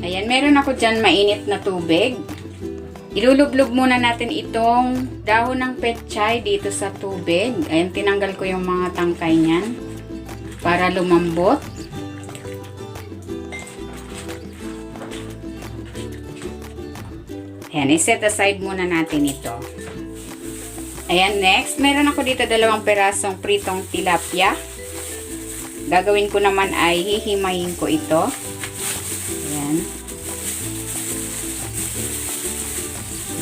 Ayan, meron ako dyan mainit na tubig. Ilulublog muna natin itong dahon ng petchay dito sa tubig. Ayan, tinanggal ko yung mga tangkay niyan para lumambot. Ayan, iset aside muna natin ito. Ayan, next, meron ako dito 2 perasong pritong tilapia. Gagawin ko naman ay hihimayin ko ito. Ayan.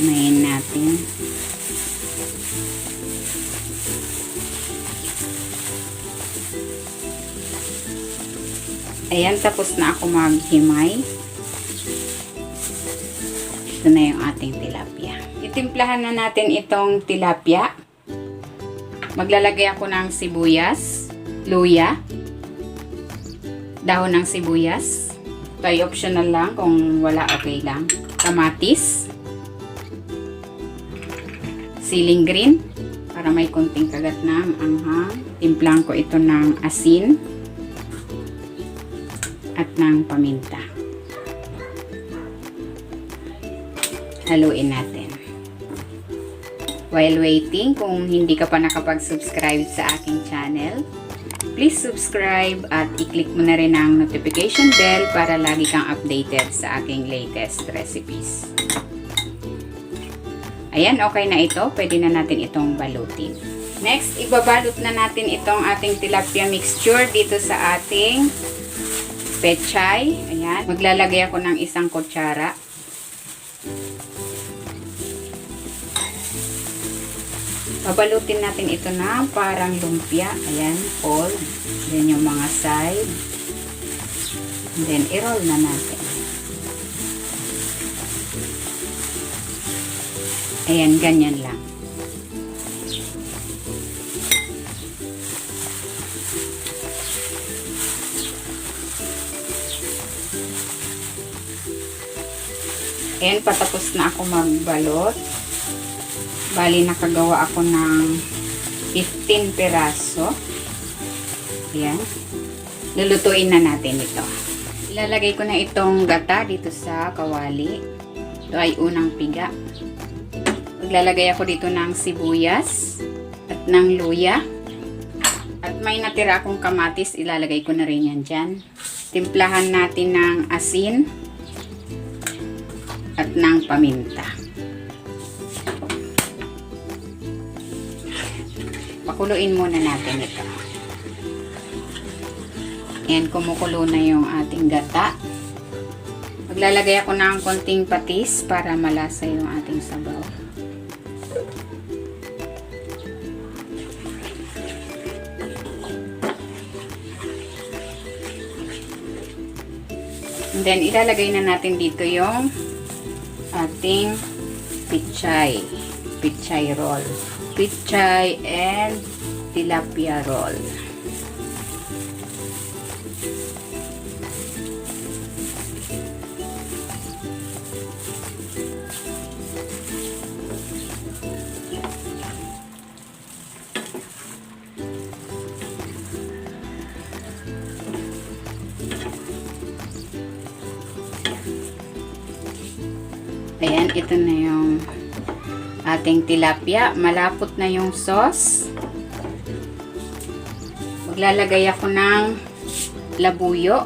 Himayin natin. Ayan, tapos na ako maghimay. Ito na yung ating tilapia. Itimplahan na natin itong tilapia. Maglalagay ako ng sibuyas, luya, dahon ng sibuyas. Ito ay optional lang, kung wala okay lang. Kamatis, siling green, para may konting kagat ng anghang. Timplahan ko ito ng asin at ng paminta. Haluin natin. While waiting, kung hindi ka pa nakapag-subscribe sa aking channel, please subscribe at i-click mo na rin ang notification bell para lagi kang updated sa aking latest recipes. Ayan, okay na ito. Pwede na natin itong balutin. Next, ibabalot na natin itong ating tilapia mixture dito sa ating petchay. Ayan, maglalagay ako ng 1 kutsara. Babalutin natin ito na parang lumpia. Ayan, fold. Then yung mga side. And then, i-roll na natin. Ayan, ganyan lang. Ayan, patapos na ako magbalot. Bali, nakagawa ako ng 15 peraso. Ayan. Lulutuin na natin ito. Ilalagay ko na itong gata dito sa kawali. Ito ay unang piga. Maglalagay ako dito ng sibuyas at ng luya. At may natira akong kamatis, ilalagay ko na rin yan dyan. Timplahan natin ng asin at ng paminta. Pakuluin muna natin ito. Ayan, kumukulo na yung ating gata. Maglalagay ako ng konting patis para malasa yung ating sabaw. And then, ilalagay na natin dito yung ating pichay. Pichay roll. Pichay and tilapia roll. Ayan, ito na yung ating tilapia. Malapot na yung sauce. Maglalagay ako ng labuyo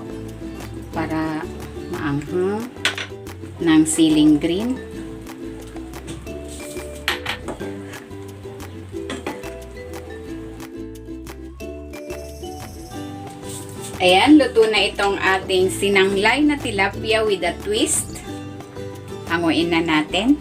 para maanghang, ng siling green. Ayan, luto na itong ating sinanglay na tilapia with a twist. Hanguin na natin.